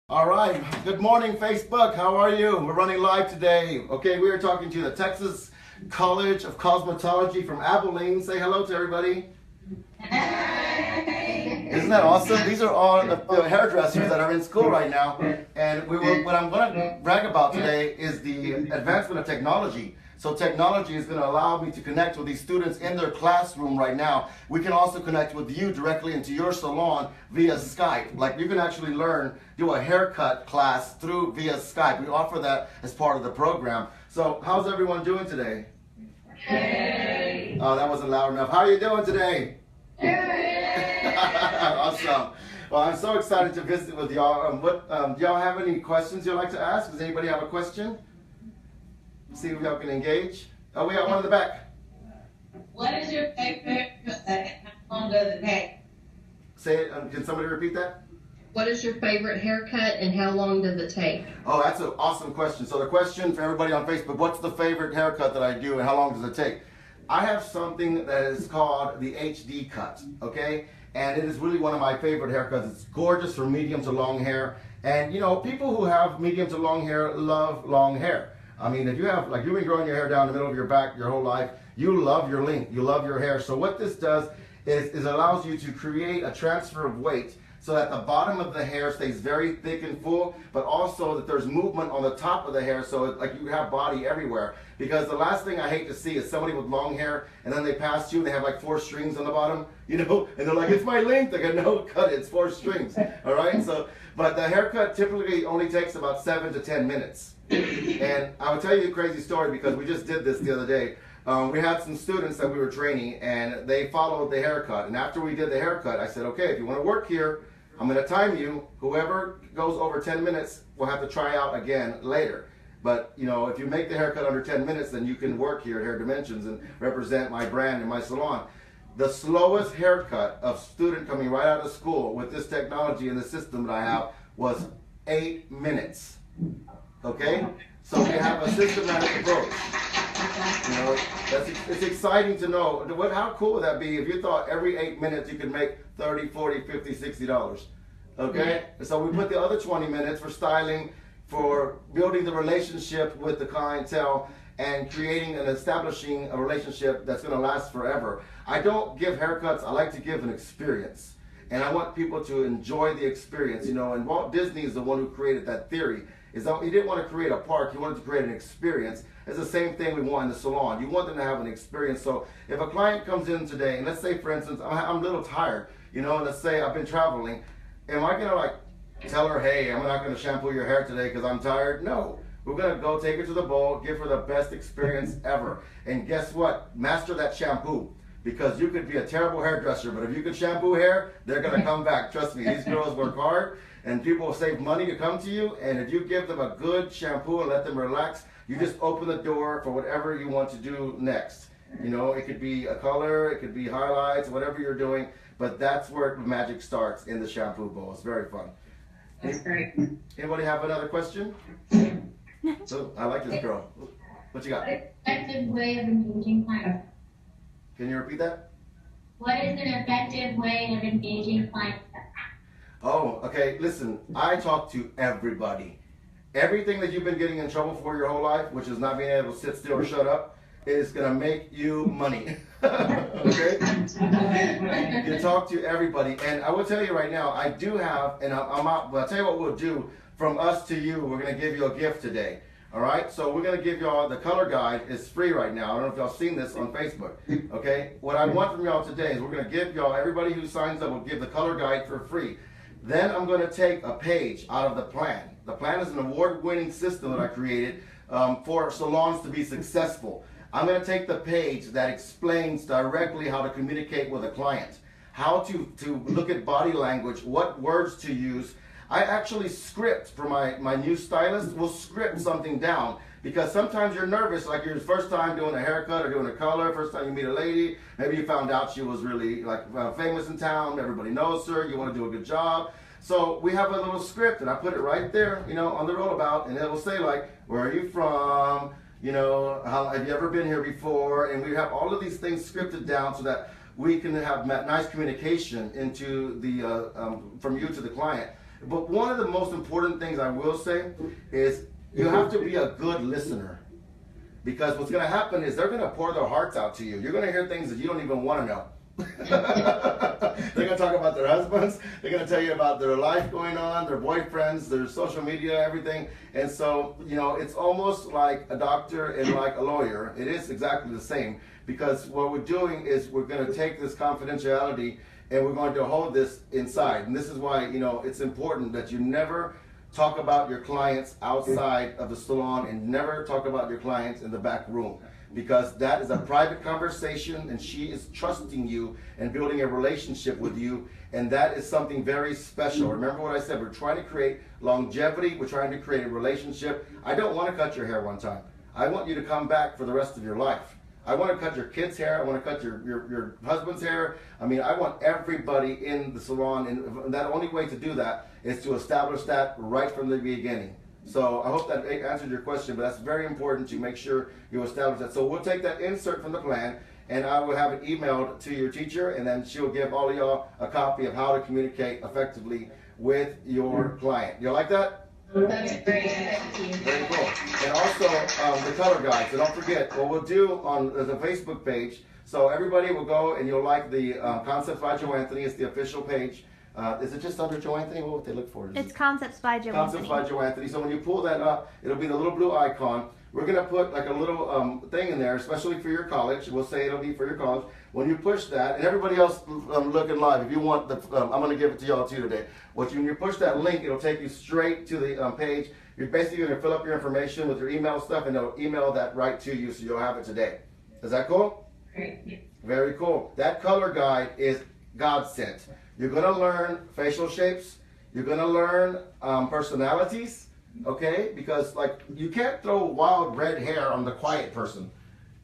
All right, good morning, Facebook. How are you? We're running live today. Okay, we are talking to the Texas College of Cosmetology from Abilene. Say hello to everybody. Isn't that awesome? These are all the hairdressers that are in school right now. And what I'm going to brag about today is the advancement of technology. So technology is going to allow me to connect with these students in their classroom right now. We can also connect with you directly into your salon via Skype. Like you can actually do a haircut class via Skype. We offer that as part of the program. So how's everyone doing today? Hey. Oh, that wasn't loud enough. How are you doing today? Hey. Awesome. Well, I'm so excited to visit with y'all. Do y'all have any questions you'd like to ask? Does anybody have a question? See if y'all can engage. Oh, we got one in the back. What is your favorite and how long does it take? Say it. Can somebody repeat that? What is your favorite haircut and how long does it take? Oh, that's an awesome question. So the question for everybody on Facebook, what's the favorite haircut that I do and how long does it take? I have something that is called the HD cut, okay? And it is really one of my favorite haircuts. It's gorgeous for medium to long hair. And you know, people who have medium to long hair love long hair. I mean, if you have, like you've been growing your hair down the middle of your back your whole life, you love your length, you love your hair. So what this does is allows you to create a transfer of weight so that the bottom of the hair stays very thick and full, but also that there's movement on the top of the hair so like you have body everywhere. Because the last thing I hate to see is somebody with long hair and then they pass you and they have like 4 strings on the bottom, you know, and they're like, it's my length. I go, no, cut it, it's 4 strings, all right? So, but the haircut typically only takes about 7 to 10 minutes. And I will tell you a crazy story because we just did this the other day. We had some students that we were training and they followed the haircut. And after we did the haircut, I said, okay, if you want to work here, I'm going to time you. Whoever goes over 10 minutes will have to try out again later. But, you know, if you make the haircut under 10 minutes, then you can work here at Hair Dimensions and represent my brand and my salon. The slowest haircut of student coming right out of school with this technology and the system that I have was 8 minutes. Okay? So we have a systematic approach. You know, it's exciting to know. How cool would that be if you thought every 8 minutes you could make $30, $40, $50, $60? Okay? So we put the other 20 minutes for styling, for building the relationship with the clientele, and creating and establishing a relationship that's going to last forever. I don't give haircuts, I like to give an experience. And I want people to enjoy the experience, you know, and Walt Disney is the one who created that theory. Is that he didn't want to create a park, he wanted to create an experience. It's the same thing we want in the salon. You want them to have an experience. So if a client comes in today, and let's say for instance, I'm a little tired, you know, and let's say I've been traveling, am I gonna like tell her, hey, I'm not gonna shampoo your hair today because I'm tired? No. We're gonna go take her to the bowl, give her the best experience ever. And guess what? Master that shampoo. Because you could be a terrible hairdresser, but if you can shampoo hair, they're gonna come back. Trust me, these girls work hard and people will save money to come to you. And if you give them a good shampoo and let them relax, you just open the door for whatever you want to do next. You know, it could be a color, it could be highlights, whatever you're doing, but that's where the magic starts, in the shampoo bowl. It's very fun. That's great. Anybody have another question? So I like this girl. What you got? Effective way of engaging clients. Can you repeat that? What is an effective way of engaging clients? Oh, okay. Listen, I talk to everybody. Everything that you've been getting in trouble for your whole life, which is not being able to sit still or shut up, is going to make you money. Okay? You talk to everybody. And I will tell you right now, I do have, and I'm out, but I'll tell you what we'll do. From us to you, we're going to give you a gift today. All right, so we're going to give y'all the color guide. Is free right now. I don't know if y'all seen this on Facebook. Okay, what I want from y'all today is we're going to give y'all, everybody who signs up will give the color guide for free. Then I'm going to take a page out of the plan. The plan is an award-winning system that I created for salons to be successful. I'm going to take the page that explains directly how to communicate with a client, how to look at body language, what words to use. I actually script for my new stylist, will script something down because sometimes you're nervous, like your first time doing a haircut or doing a color, first time you meet a lady, maybe you found out she was really like famous in town, everybody knows her, you want to do a good job. So we have a little script and I put it right there, you know, on the rollabout, and it will say like, where are you from? You know, how have you ever been here before? And we have all of these things scripted down so that we can have nice communication into the from you to the client. But one of the most important things I will say is you have to be a good listener. Because what's going to happen is they're going to pour their hearts out to you. You're going to hear things that you don't even want to know. They're going to talk about their husbands. They're going to tell you about their life going on, their boyfriends, their social media, everything. And so, you know, it's almost like a doctor and like a lawyer. It is exactly the same, because what we're doing is we're going to take this confidentiality and we're going to hold this inside. And this is why, you know, it's important that you never talk about your clients outside of the salon and never talk about your clients in the back room, because that is a private conversation and she is trusting you and building a relationship with you, and that is something very special. Remember what I said, we're trying to create longevity, we're trying to create a relationship. I don't want to cut your hair one time. I want you to come back for the rest of your life. I want to cut your kids' hair. I want to cut your husband's hair. I mean, I want everybody in the salon, and that only way to do that is to establish that right from the beginning. So I hope that answered your question, but that's very important to make sure you establish that. So we'll take that insert from the plan, and I will have it emailed to your teacher, and then she'll give all of y'all a copy of how to communicate effectively with your client. You like that? That's great. Thank you. Very cool. And also the color guide. So don't forget, what we'll do on the Facebook page, so everybody will go and you'll like the Concepts by Joe Anthony. It's the official page. Is it just under Joe Anthony? What would they look for? It's Concepts by Joe Concepts by Joe Anthony. So when you pull that up, it'll be the little blue icon. We're going to put like a little thing in there, especially for your college. We'll say it'll be for your college. When you push that, and everybody else looking live, if you want, I'm going to give it to y'all too today. When you push that link, it'll take you straight to the page. You're basically going to fill up your information with your email stuff, and it'll email that right to you, so you'll have it today. Is that cool? Great. Very cool. That color guide is God sent. You're going to learn facial shapes. You're going to learn personalities. Okay, because like you can't throw wild red hair on the quiet person.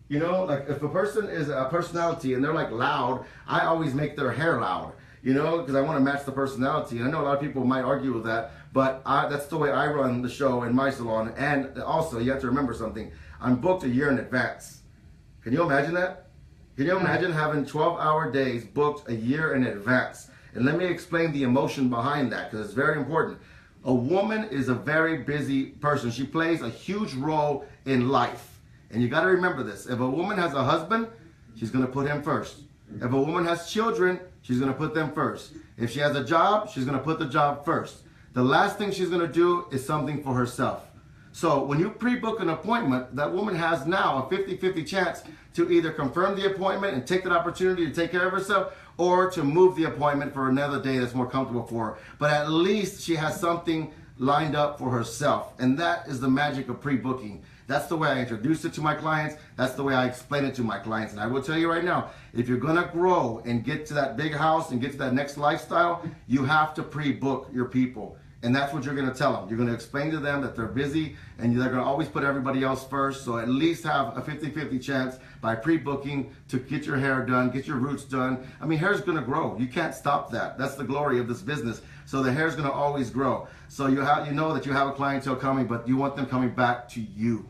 You know, like if a person is a personality and they're like loud, I always make their hair loud. You know, because I want to match the personality. And I know a lot of people might argue with that, but that's the way I run the show in my salon. And also, you have to remember something. I'm booked a year in advance. Can you imagine that? Can you imagine having 12-hour days booked a year in advance? And let me explain the emotion behind that, because it's very important. A woman is a very busy person. She plays a huge role in life. And you got to remember this. If a woman has a husband, she's going to put him first. If a woman has children, she's going to put them first. If she has a job, she's going to put the job first. The last thing she's going to do is something for herself. So when you pre-book an appointment, that woman has now a 50-50 chance to either confirm the appointment and take that opportunity to take care of herself, or to move the appointment for another day that's more comfortable for her. But at least she has something lined up for herself. And that is the magic of pre-booking. That's the way I introduce it to my clients. That's the way I explain it to my clients. And I will tell you right now, if you're gonna grow and get to that big house and get to that next lifestyle, you have to pre-book your people. And that's what you're going to tell them. You're going to explain to them that they're busy and they're going to always put everybody else first. So at least have a 50-50 chance by pre-booking to get your hair done, get your roots done. I mean, hair's going to grow. You can't stop that. That's the glory of this business. So the hair's going to always grow. So you know that you have a clientele coming, but you want them coming back to you,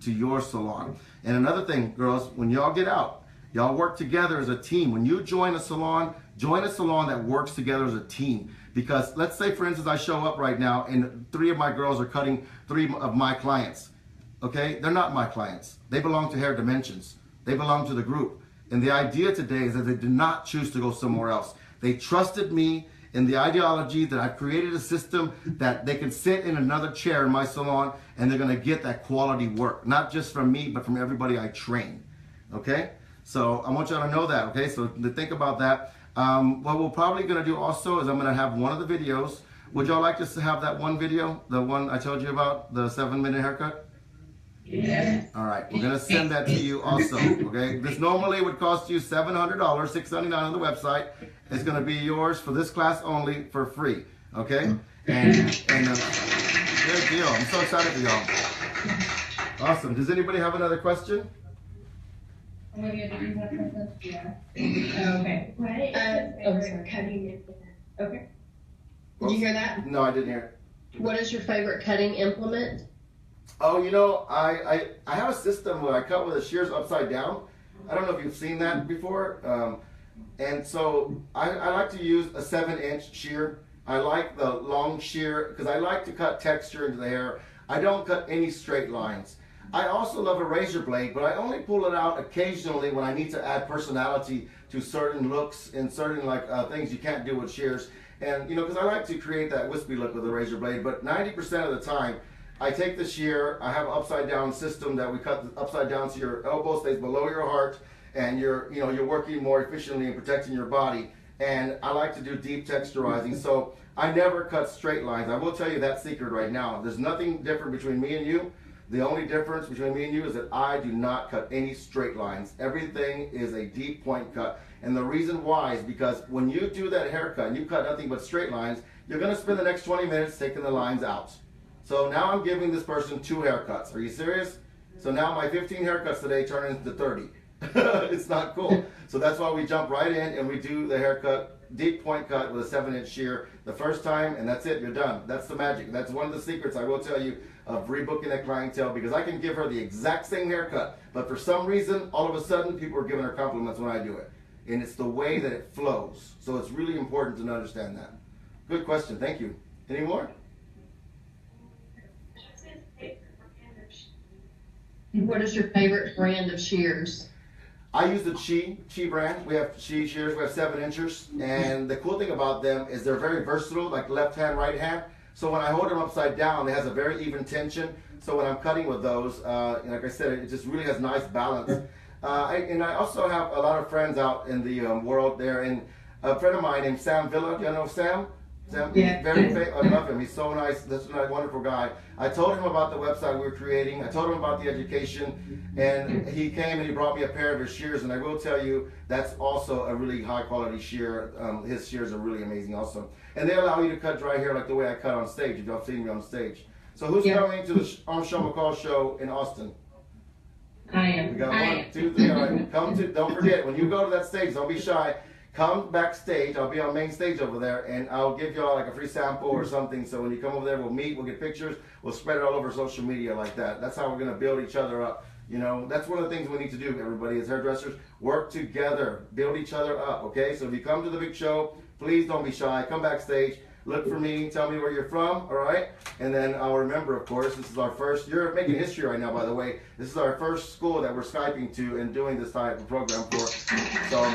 to your salon. And another thing, girls, when y'all get out, y'all work together as a team. When you join a salon that works together as a team. Because let's say, for instance, I show up right now and 3 of my girls are cutting 3 of my clients. Okay? They're not my clients. They belong to Hair Dimensions. They belong to the group. And the idea today is that they did not choose to go somewhere else. They trusted me in the ideology that I've created a system that they can sit in another chair in my salon and they're going to get that quality work. Not just from me, but from everybody I train. Okay? So I want y'all to know that. Okay? So to think about that. What we're probably going to do also is I'm going to have one of the videos. Would y'all like us to have that one video? The one I told you about, the 7-minute haircut? Yeah. All right. We're going to send that to you also. Okay. This normally would cost you $700, $699 on the website. It's going to be yours for this class only for free. Okay. And good deal. I'm so excited for y'all. Awesome. Does anybody have another question? Olivia, did you have something? Yeah. Okay. What is oh, your sorry. favorite cutting implement? Okay. Did you hear that? No, I didn't hear it. What is your favorite cutting implement? Oh, you know, I have a system where I cut with a shears upside down. I don't know if you've seen that before. And so I like to use a 7-inch shear I like the long shear because I like to cut texture into the hair. I don't cut any straight lines. I also love a razor blade, but I only pull it out occasionally when I need to add personality to certain looks and certain things you can't do with shears. And because I like to create that wispy look with a razor blade, but 90% of the time, I take the shear, I have an upside down system that we cut upside down so your elbow stays below your heart and you're working more efficiently and protecting your body. And I like to do deep texturizing, so I never cut straight lines. I will tell you that secret right now. There's nothing different between me and you. The only difference between me and you is that I do not cut any straight lines. Everything is a deep point cut. And the reason why is because when you do that haircut and you cut nothing but straight lines, you're gonna spend the next 20 minutes taking the lines out. So now I'm giving this person 2 haircuts. Are you serious? So now my 15 haircuts today turn into 30. It's not cool. So that's why we jump right in and we do the haircut, deep point cut with a 7-inch shear the first time, and that's it, you're done. That's the magic. That's one of the secrets I will tell you of rebooking that clientele, because I can give her the exact same haircut, but for some reason, all of a sudden, people are giving her compliments when I do it. And it's the way that it flows. So it's really important to understand that. Good question, thank you. Any more? What is your favorite brand of shears? I use the Chi brand. We have Chi shears. We have 7-inchers, and the cool thing about them is they're very versatile, like left hand, right hand. So when I hold them upside down, it has a very even tension. So when I'm cutting with those, like I said, it just really has nice balance. And I also have a lot of friends out in the world there, and a friend of mine named Sam Villa. Do you know Sam? Sam, Yeah. very famous. I love him. He's so nice. That's a wonderful guy. I told him about the website we were creating. I told him about the education, and he came and he brought me a pair of his shears. And I will tell you, that's also a really high quality shear. His shears are really amazing also. And they allow you to cut dry hair like the way I cut on stage, if y'all seen me on stage. So who's coming to the Armstrong McCall show in Austin? I am. We got 1, 2, 3. All right. Come to. Don't forget, when you go to that stage, don't be shy. Come backstage. I'll be on main stage over there, and I'll give y'all like a free sample or something. So when you come over there, we'll meet, we'll get pictures, we'll spread it all over social media like that. That's how we're gonna build each other up. That's one of the things we need to do, everybody, as hairdressers. Work together, build each other up. Okay. So if you come to the big show, please don't be shy. Come backstage. Look for me, tell me where you're from, all right? And then I'll remember, of course, this is our first, you're making history right now, by the way. This is our first school that we're Skyping to and doing this type of program for. So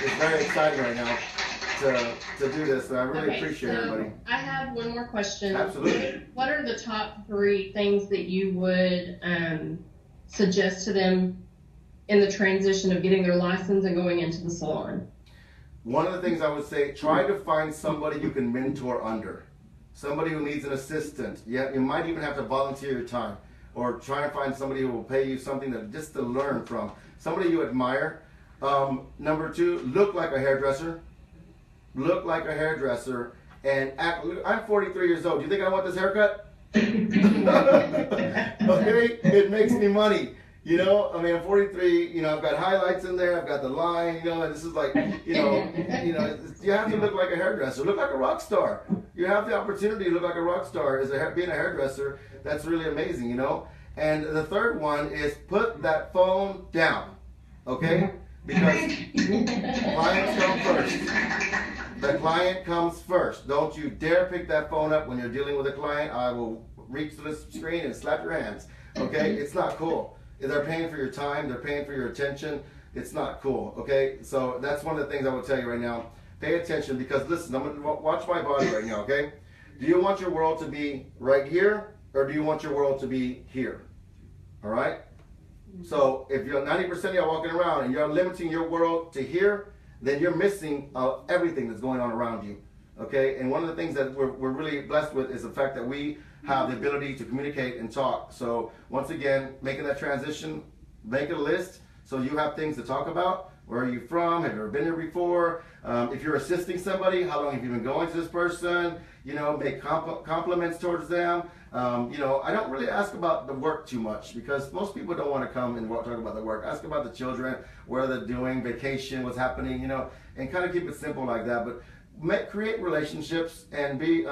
it's very exciting right now to do this, and I really appreciate everybody. I have one more question. Absolutely. What are the top 3 things that you would suggest to them in the transition of getting their license and going into the salon? One of the things I would say, try to find somebody you can mentor under. Somebody who needs an assistant. Yeah, you might even have to volunteer your time. Or try and find somebody who will pay you something just to learn from. Somebody you admire. Number 2, look like a hairdresser. Look like a hairdresser and act. I'm 43 years old. Do you think I want this haircut? Okay, it makes me money. I'm 43, I've got highlights in there, I've got the line, and this is like, you have to look like a hairdresser, look like a rock star. You have the opportunity to look like a rock star being a hairdresser. That's really amazing, And the third one is put that phone down, okay? Because clients come first. The client comes first. Don't you dare pick that phone up when you're dealing with a client. I will reach to the screen and slap your hands, okay? It's not cool. They're paying for your time, they're paying for your attention. It's not cool, okay? So that's one of the things I will tell you right now. Pay attention, because listen, I'm gonna watch my body right now, okay? Do you want your world to be right here, or do you want your world to be here? All right? So if you're 90% of y'all walking around and you're limiting your world to here, then you're missing everything that's going on around you, okay? And one of the things that we're really blessed with is the fact that we have the ability to communicate and talk. So once again, making that transition, make a list so you have things to talk about. Where are you from? Have you ever been here before? If you're assisting somebody, how long have you been going to this person? Make compliments towards them. I don't really ask about the work too much, because most people don't want to come and talk about the work. Ask about the children, where they're doing, vacation, what's happening, and kind of keep it simple like that. But create relationships and be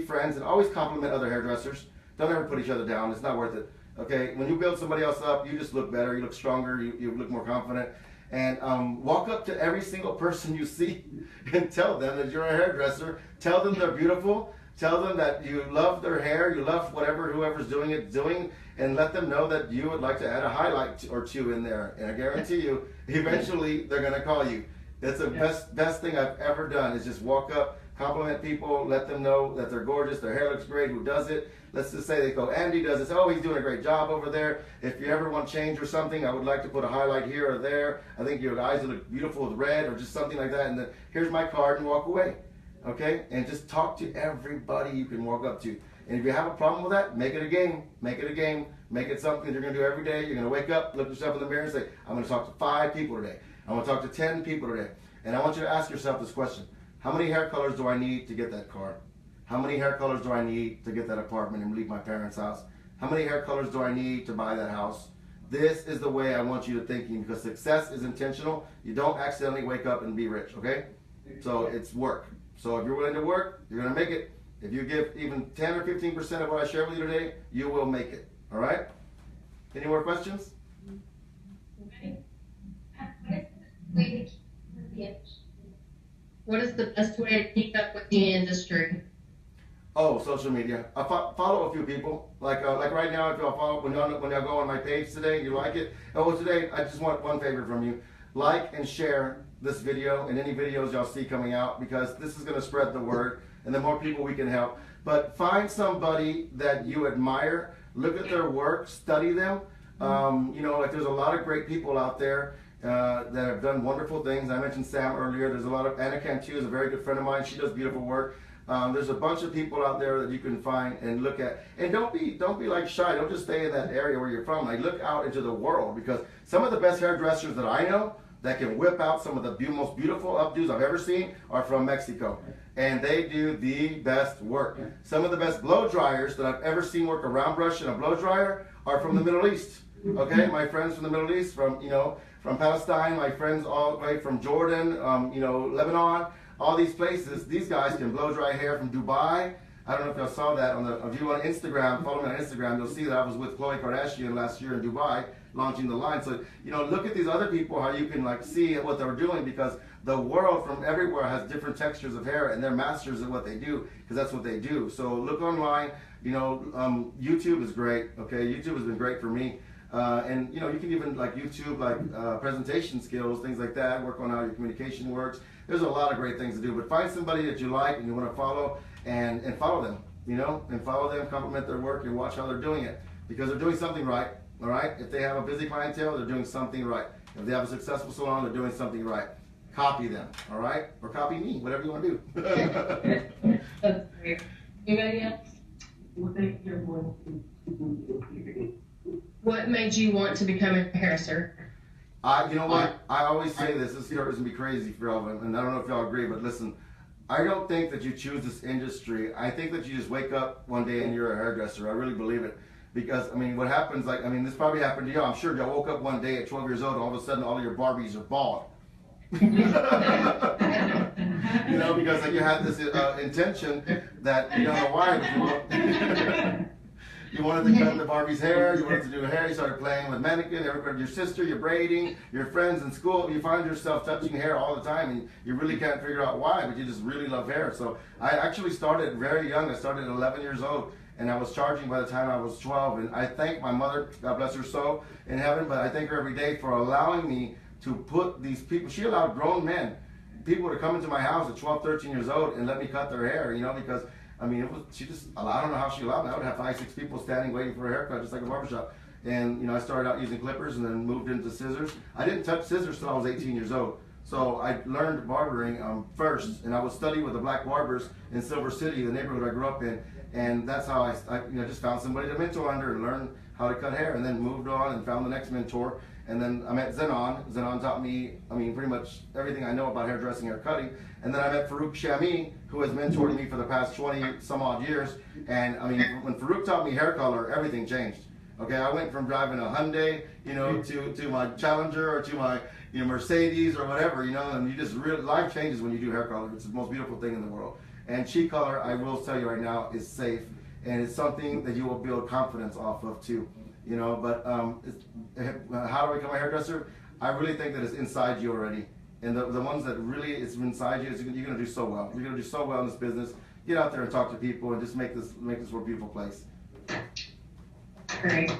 friends, and always compliment other hairdressers. Don't ever put each other down. It's not worth it. Okay, when you build somebody else up, you just look better, you look stronger, you look more confident. And walk up to every single person you see and tell them that you're a hairdresser. Tell them they're beautiful. Tell them that you love their hair, you love whoever's doing it, and let them know that you would like to add a highlight or two in there. And I guarantee you, eventually they're gonna call you. It's the best thing I've ever done is just walk up, compliment people, let them know that they're gorgeous, their hair looks great, who does it. Let's just say they go, Andy does this, oh, he's doing a great job over there. If you ever want to change or something, I would like to put a highlight here or there. I think your eyes look beautiful with red or just something like that. And then here's my card and walk away. Okay? And just talk to everybody you can walk up to. And if you have a problem with that, make it a game. Make it a game. Make it something you're going to do every day. You're going to wake up, look yourself in the mirror and say, I'm going to talk to 5 people today. I'm going to talk to 10 people today. And I want you to ask yourself this question. How many hair colors do I need to get that car? How many hair colors do I need to get that apartment and leave my parents' house? How many hair colors do I need to buy that house? This is the way I want you to thinking, because success is intentional. You don't accidentally wake up and be rich, okay? So it's work. So if you're willing to work, you're going to make it. If you give even 10 or 15% of what I share with you today, you will make it. All right? Any more questions? What is the best way to keep up with the industry? Oh, social media. I follow a few people. Like right now, if y'all follow, when y'all go on my page today, you like it. Oh, today, I just want one favor from you. Like and share this video and any videos y'all see coming out, because this is going to spread the word, and the more people we can help. But find somebody that you admire, look at their work, study them. You know, like there's a lot of great people out there that have done wonderful things. I mentioned Sam earlier. There's a lot of, Anna Cantu is a very good friend of mine. She does beautiful work. There's a bunch of people out there that you can find and look at. And don't be like shy. Don't just stay in that area where you're from. Like look out into the world, because some of the best hairdressers that I know that can whip out some of the most beautiful updos I've ever seen are from Mexico. And they do the best work. Some of the best blow dryers that I've ever seen work, a round brush and a blow dryer, are from the Middle East. Okay, my friends from the Middle East, from Palestine, my friends all the way from Jordan, Lebanon, all these places. These guys can blow dry hair from Dubai. I don't know if y'all saw that if you on Instagram, follow me on Instagram, you'll see that I was with Khloe Kardashian last year in Dubai launching the line. So, look at these other people, how you can see what they're doing, because the world from everywhere has different textures of hair, and they're masters at what they do, because that's what they do. So look online. YouTube is great. Okay, YouTube has been great for me. And you can even YouTube presentation skills, things like that, work on how your communication works. There's a lot of great things to do, but find somebody that you like and you want to follow, and follow them, and follow them, compliment their work, and watch how they're doing it, because they're doing something right. All right, if they have a busy clientele, they're doing something right. If they have a successful salon, they're doing something right. Copy them, all right, or copy me, whatever you want to do. That's great. Anybody else? What made you want to become a hairdresser? You know what? I always say this is going to be crazy for y'all, and I don't know if y'all agree, but listen, I don't think that you choose this industry. I think that you just wake up one day and you're a hairdresser. I really believe it. Because, what happens, this probably happened to y'all. I'm sure y'all woke up one day at 12 years old and all of a sudden all of your Barbies are bald. Because you had this intention that you don't know why. You wanted to cut the Barbie's hair, you wanted to do hair, you started playing with mannequin, everybody, your sister, you're braiding, your friends in school, you find yourself touching hair all the time, and you really can't figure out why, but you just really love hair. So I actually started very young. I started at 11 years old, and I was charging by the time I was 12, and I thank my mother, God bless her soul, in heaven, but I thank her every day for allowing me to put these people, she allowed grown men, people to come into my house at 12, 13 years old and let me cut their hair, because she just, I don't know how she allowed me. I would have 5, 6 people standing waiting for a haircut, just like a barbershop. And, I started out using clippers and then moved into scissors. I didn't touch scissors till I was 18 years old. So I learned barbering first, and I would study with the black barbers in Silver City, the neighborhood I grew up in. And that's how I just found somebody to mentor under and learn how to cut hair, and then moved on and found the next mentor. And then I met Zenon. Zenon taught me, pretty much everything I know about hairdressing, hair cutting. And then I met Farouk Shami, who has mentored me for the past 20 some odd years. And when Farouk taught me hair color, everything changed. Okay, I went from driving a Hyundai, to my Challenger or to my Mercedes or whatever, and you just life changes when you do hair color. It's the most beautiful thing in the world. And cheek color, I will tell you right now, is safe, and it's something that you will build confidence off of too. But how do I become a hairdresser? I really think that it's inside you already. And the ones that really is inside you, you're gonna do so well. You're gonna do so well in this business. Get out there and talk to people and just make this a beautiful place. Great.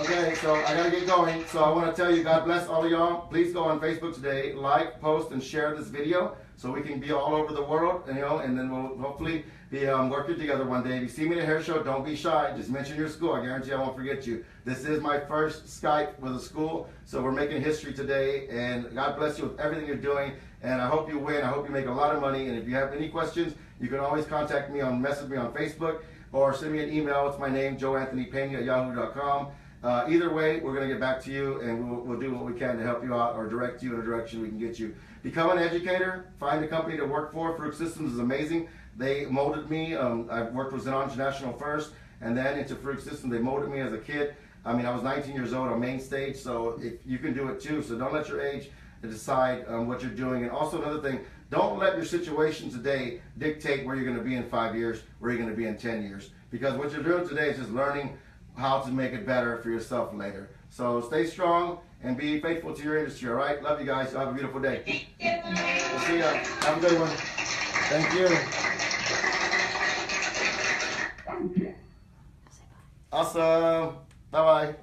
Okay, so I gotta get going. So I want to tell you, God bless all of y'all. Please go on Facebook today, like, post, and share this video so we can be all over the world, and and then we'll hopefully be working together one day. If you see me at a hair show, don't be shy. Just mention your school. I guarantee I won't forget you. This is my first Skype with a school, so we're making history today. And God bless you with everything you're doing. And I hope you win. I hope you make a lot of money. And if you have any questions, you can always contact me message me on Facebook, or send me an email. It's my name, joeanthonypena@yahoo.com. Either way, we're going to get back to you, and we'll do what we can to help you out or direct you in a direction we can get you. Become an educator. Find a company to work for. Fruit Systems is amazing. They molded me. I worked with Zen International first, and then into Fruit Systems. They molded me as a kid. I mean, I was 19 years old on main stage, so if you can do it too. So don't let your age decide what you're doing. And also another thing, don't let your situation today dictate where you're going to be in 5 years, where you're going to be in 10 years. Because what you're doing today is just learning how to make it better for yourself later. So stay strong and be faithful to your industry, all right? Love you guys. Have a beautiful day. We'll see ya. Have a good one. Thank you. Awesome. Bye-bye.